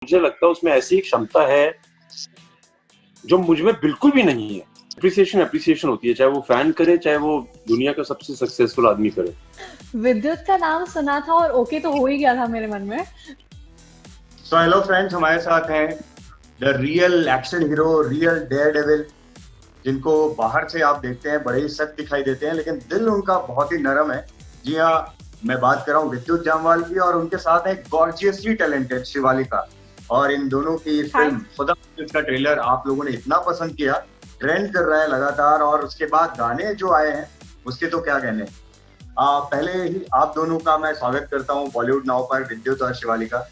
मुझे लगता है उसमें ऐसी एक क्षमता है जो मुझ में बिल्कुल भी नहीं है। एप्रिसिएशन होती है, चाहे वो फैन करे, चाहे वो दुनिया का सबसे सक्सेसफुल आदमी करे। विद्युत का नाम सुना था और ओके तो हो ही गया था मेरे मन में। सो हेलो फ्रेंड्स, हमारे साथ हैं the real action hero, real daredevil, जिनको बाहर से आप देखते हैं बड़े ही सख्त दिखाई देते हैं, लेकिन दिल उनका बहुत ही नरम है। जी हाँ, मैं बात कर रहा हूँ विद्युत जामवाल की, और उनके साथ है गॉर्जियसली टैलेंटेड शिवालिका। और इन दोनों की फिल्म खुदा का ट्रेलर आप लोगों ने इतना पसंद किया, ट्रेंड कर रहा है लगातार, और उसके बाद गाने जो आए हैं उसके तो क्या कहने। पहले ही आप दोनों का मैं स्वागत करता हूँ बॉलीवुड नाउ पर, विद्युत और शिवालिका।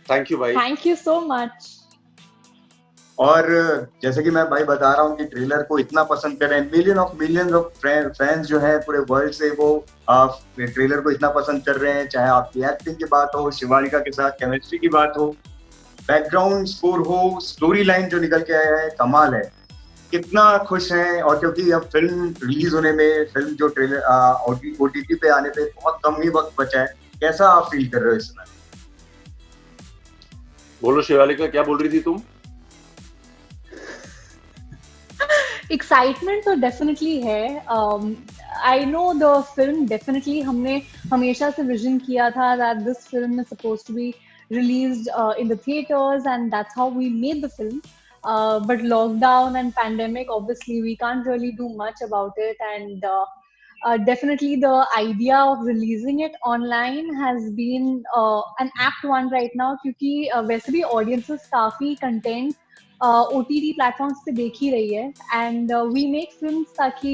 थैंक यू भाई। Thank you so much. और जैसे कि मैं भाई बता रहा हूँ कि ट्रेलर को इतना पसंद कर रहे हैं, मिलियंस ऑफ फैंस जो हैं पूरे वर्ल्ड से, वो ट्रेलर को इतना पसंद कर रहे हैं। चाहे आपकी एक्टिंग की बात हो, शिवालिका के साथ केमिस्ट्री की बात हो, बैकग्राउंड स्कोर हो, स्टोरी लाइन जो निकल के आया है, कमाल है। कितना खुश हैं, और क्योंकि अब फिल्म रिलीज होने में, फिल्म जो ट्रेलर OTT पे आने पे बहुत कम ही वक्त बचा है, कैसा आप फील कर रहे हो इस समय? बोलो शिवालिका, क्या बोल रही थी तुम? एक्साइटमेंट तो डेफिनेटली है। I know the film, definitely हमने हमेशा से विजन किया था that this film is supposed to be released in the theaters, and that's how we made the film. But lockdown and pandemic, obviously we can't really do much about it, and definitely the idea of releasing it online has been an apt one right now, क्योंकि वैसे भी audiences काफी content OTT platforms पे देख ही रही है, and we make films ताकि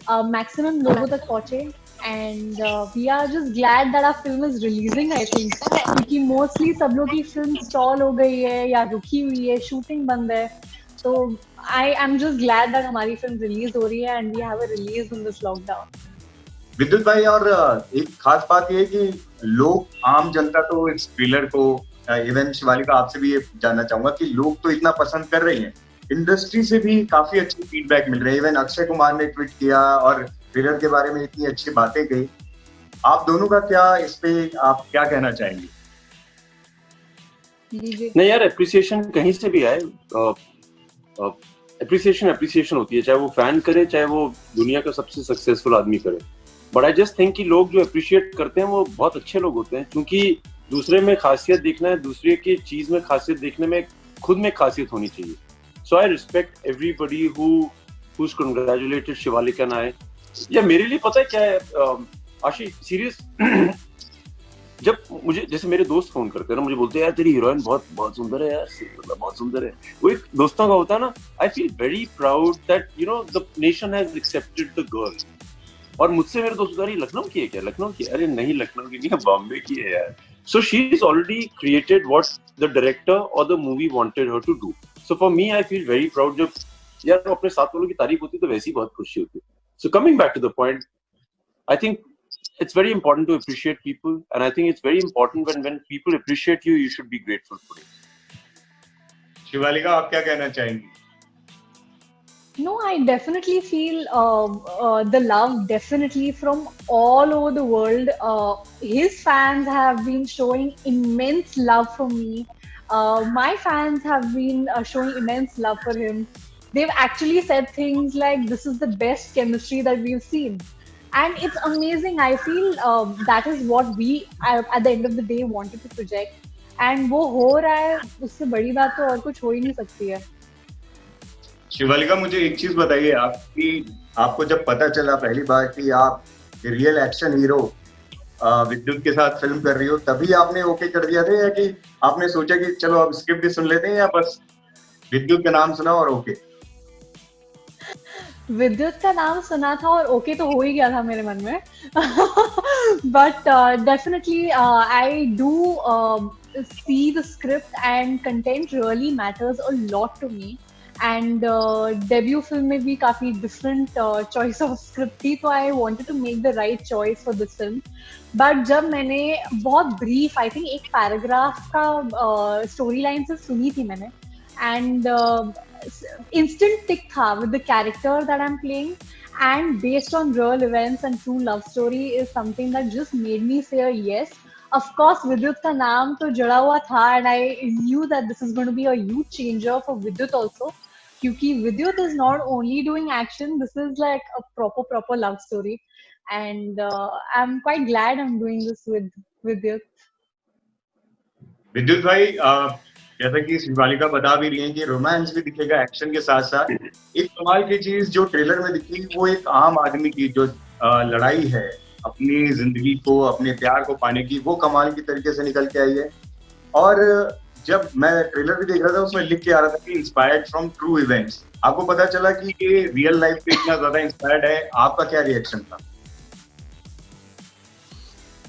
मैक्सिमम लोगों तक पहुंचे, and we are just glad that our film is releasing. I think क्योंकि मोस्टली सब लोग की फिल्म स्टॉल हो गई है या रुकी हुई है, शूटिंग बंद है, तो I am just glad that हमारी फिल्म रिलीज हो रही है and we have a release in this lockdown. Vidyut भाई, और एक खास बात यह है कि लोग, आम जनता तो इस ट्रेलर को, इवन शिवालिका आपसे भी ये जानना चाहूंगा कि लोग तो इतना पसंद कर रही हैं, इंडस्ट्री से भी काफी अच्छी फीडबैक मिल रही है। इवन अक्षय कुमार ने ट्वीट किया और ट्रेलर के बारे में इतनी अच्छी बातें कही। आप दोनों का क्या, इस पे आप क्या कहना चाहेंगे? नहीं यार, एप्रिसिएशन कहीं से भी आए, एप्रिसिएशन होती है, चाहे वो फैन करे, चाहे वो दुनिया का सबसे सक्सेसफुल आदमी करे। बट आई जस्ट थिंक कि लोग जो अप्रिशिएट करते हैं वो बहुत अच्छे लोग होते हैं, क्योंकि दूसरे में खासियत देखना है, दूसरे की चीज में खासियत देखने में खुद में खासियत होनी चाहिए। So I respect everybody who's congratulated Shivaleeka नाय। या मेरे लिए पता है क्या है आशी, सीरियस जब मुझे, जैसे मेरे दोस्त फोन करते हैं ना, मुझे बोलते हैं यार तेरी हीरोइन बहुत बहुत सुंदर है यार, बहुत सुंदर है, वो एक दोस्तों का होता है ना। आई feel very proud that you know the nation has accepted the girl. और मुझसे मेरे दोस्त बता रही लखनऊ की है क्या, लखनऊ की? अरे नहीं, लखनऊ की नहीं है, बॉम्बे की है यार। So she is already created what the director और the movie wanted her to do. So for me I feel very proud. जब यार अपने साथ वालों की तारीफ होती तो वैसी बहुत खुशी होती। So coming back to the point, I think it's very important to appreciate people, and I think it's very important when people appreciate you, you should be grateful for it. Shivalika, आप क्या कहना चाहेंगी? No, I definitely feel the love definitely from all over the world. His fans have been showing immense love for me. My fans have been showing immense love for him. They've actually said things like, "This is the best chemistry that we've seen." And it's amazing. I feel that is what we at the end of the day wanted to project, and वो हो रहा है, उससे बड़ी बात तो और कुछ हो ही नहीं सकती है। शिवालिका, मुझे एक चीज बताइए, आपको जब पता चला पहली बार कि आप रियल एक्शन हीरो विद्युत के साथ फिल्म कर रही हो, तभी आपने ओके कर दिया था, या कि आपने सोचा कि चलो अब स्क्रिप्ट भी सुन लेते हैं, या बस विद्युत का नाम सुना और ओके? विद्युत का नाम सुना था और ओके तो हो ही गया था मेरे मन में। But definitely I do see the script, and content really matters a lot to me. And debut film में भी काफी different choice of script थी, तो I wanted to make the right choice for this film. But जब मैंने बहुत brief, I think एक paragraph का story line से सुनी थी मैंने, and instant tick tha with the character that I'm playing, and based on real events and true love story is something that just made me say a yes. of course Vidyut का नाम तो जुड़ा हुआ था, and I knew that this is going to be a huge changer for Vidyut also, क्योंकि Vidyut is not only doing action, this is like a proper love story, and I'm quite glad I'm doing this with Vidyut. विद्युत भाई, जैसा कि शिवालिका बता भी रही है कि रोमांस भी दिखेगा एक्शन के साथ साथ, एक कमाल की चीज जो ट्रेलर में दिखी वो एक आम आदमी की जो लड़ाई है अपनी जिंदगी को, अपने प्यार को पाने की, वो कमाल की तरीके से निकल के आई है। और जब मैं ट्रेलर भी देख रहा था उसमें लिख के आ रहा था कि इंस्पायर्ड फ्रॉम ट्रू इवेंट्स, आपको पता चला कि ये रियल लाइफ पे इतना ज्यादा इंस्पायर्ड है, आपका क्या रिएक्शन था?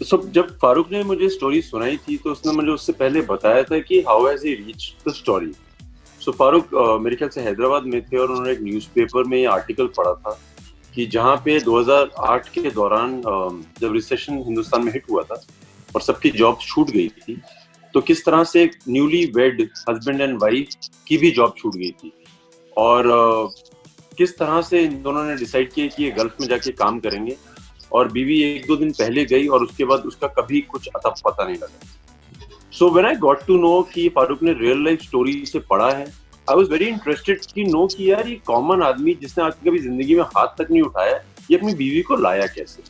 So, जब फारूक ने मुझे स्टोरी सुनाई थी तो उसने मुझे उससे पहले बताया था कि how has he reach the story. So Farooq मेरे ख्याल से हैदराबाद में थे और उन्होंने एक न्यूज़पेपर में ये आर्टिकल पढ़ा था कि जहाँ पे 2008 के दौरान जब रिसेशन हिंदुस्तान में हिट हुआ था और सबकी जॉब छूट गई थी, तो किस तरह से एक newly wed husband and wife की भी जॉब छूट गई थी और किस तरह से इन दोनों ने डिसाइड किया कि ये गल्फ में जाके काम करेंगे, और बीवी 1-2 दिन पहले गई और उसके बाद उसका कभी कुछ अता पता नहीं लगा। So when I got to know कि फारूक ने रियल लाइफ स्टोरी से पढ़ा है, आई वाज वेरी इंटरेस्टेड कि नो कि यार ये कॉमन आदमी जिसने आज कभी जिंदगी में हाथ तक नहीं उठाया, ये अपनी बीवी को लाया कैसे।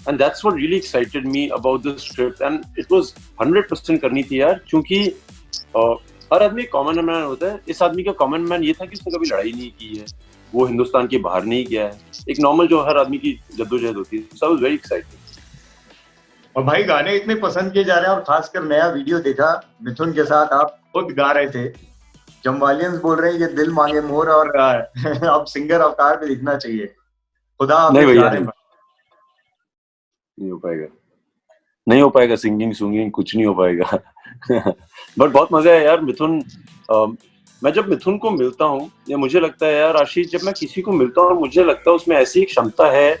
And that's what really excited me about the script, and it was 100% करनी थी यार, क्योंकि हर आदमी कॉमन मैन होता है। इस आदमी का कॉमन मैन ये था कि उसने कभी लड़ाई नहीं की है, वो हिंदुस्तान के बाहर नहीं गया है, एक नॉर्मल जो हर आदमी की जद्दोजहद होती है। So I was very excited. और भाई गाने इतने पसंद किए जा रहे हैं, और खासकर नया वीडियो देखा मिथुन के साथ, आप खुद गा रहे थे, जमवालियंस बोल रहे हैं ये दिल मांगे मोर, और अब सिंगर अवतार में दिखना चाहिए। खुदा आप नहीं भैया, नहीं हो पाएगा सिंगिंग कुछ नहीं हो पाएगा। बट बहुत मजा है यार मिथुन। मैं जब मिथुन को मिलता हूँ, या मुझे लगता है यार आशीष, जब मैं किसी को मिलता हूँ मुझे लगता है उसमें ऐसी एक क्षमता है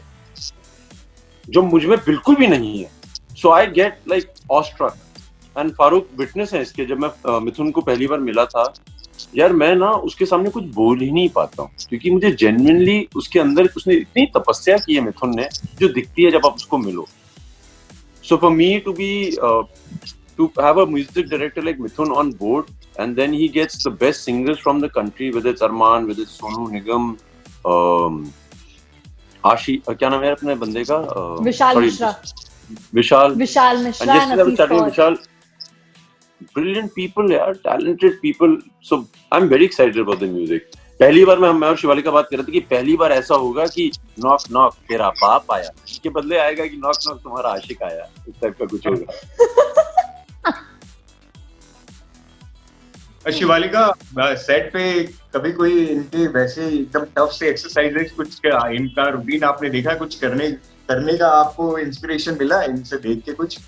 जो मुझ में बिल्कुल भी नहीं है। So I get like awestruck, and Farooq witness है इसके। जब मैं मिथुन को पहली बार मिला था यार, मैं ना उसके सामने कुछ बोल ही नहीं पाता हूँ, क्योंकि मुझे जेन्युइनली उसके अंदर उसने इतनी तपस्या की है मिथुन ने, जो दिखती है जब आप उसको मिलो। सो for me to have a music director like Mithun on board, and then he gets the best singers from the country, whether it's Arman, whether it's Sonu Nigam, Ashi, क्या नाम है अपने बंदे का? Vishal Mishra, Vishal, brilliant people, यार, talented people. So I'm very excited about the music. पहली बार मैं और शिवालिका बात कर रहे थे कि पहली बार ऐसा होगा कि नॉक नॉक तेरा बाप आया, इसके बदले आएगा कि नॉक नॉक तुम्हारा आशिक आया, इस टाइप का कुछ होगा। शिवालिका, सेट पे कभी कोई इनके वैसे एकदम टफ से एक्सरसाइजेस कुछ इनका रूटीन आपने देखा, कुछ करने का आपको इंस्पिरेशन मिला इनसे देख के कुछ?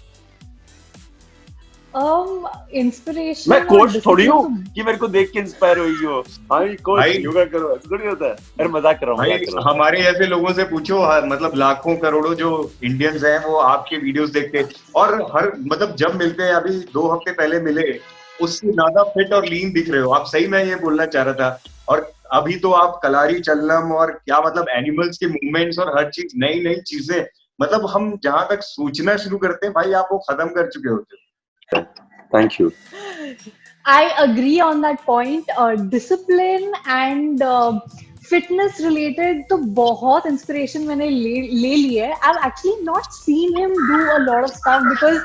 इंस्पिरेशन मैं कोच थोड़ी हूँ कि मेरे को देख के इंस्पायर हुई हो। हाँ कोच, योगा करो, ऐसा थोड़ी होता है। अरे मजाक कर रहा हूँ। हमारे ऐसे लोगों से पूछो, मतलब लाखों करोड़ों जो इंडियंस हैं वो आपके वीडियोस देखते हैं, और हर मतलब जब मिलते हैं, अभी 2 हफ्ते पहले मिले, उससे ज्यादा फिट और लीन दिख रहे हो आप। सही मैं ये बोलना चाह रहा था। और अभी तो आप कलारी चलम और क्या मतलब एनिमल्स के मूवमेंट्स और हर चीज, नई नई चीजें, मतलब हम जहां तक सोचना शुरू करते हैं भाई, आप वो खत्म कर चुके होते हो। Thank you. I agree on that point. Discipline and fitness related तो बहुत inspiration मैंने ले ली है. I've actually not seen him do a lot of stuff because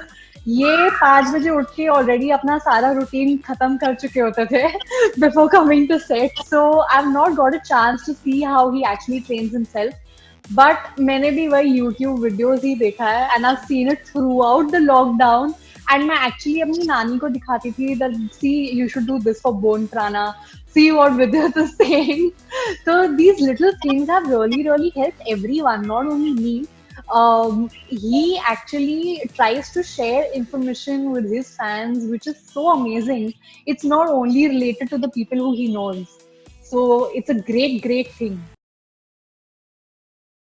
ये 5 बजे उठ के ऑलरेडी अपना सारा रूटीन खत्म कर चुके होते थे before coming to set. So I've not got a chance to see how he actually trains himself. But मैंने भी वही YouTube videos ही देखा है, and I've seen it throughout the lockdown. And मैं actually अपनी नानी को दिखाती थी that see you should do this for bone prana, see what Vidyut is saying. So these little things have really helped everyone, not only me. He actually tries to share information with his fans, which is so amazing. It's not only related to the people who he knows. So it's a great thing.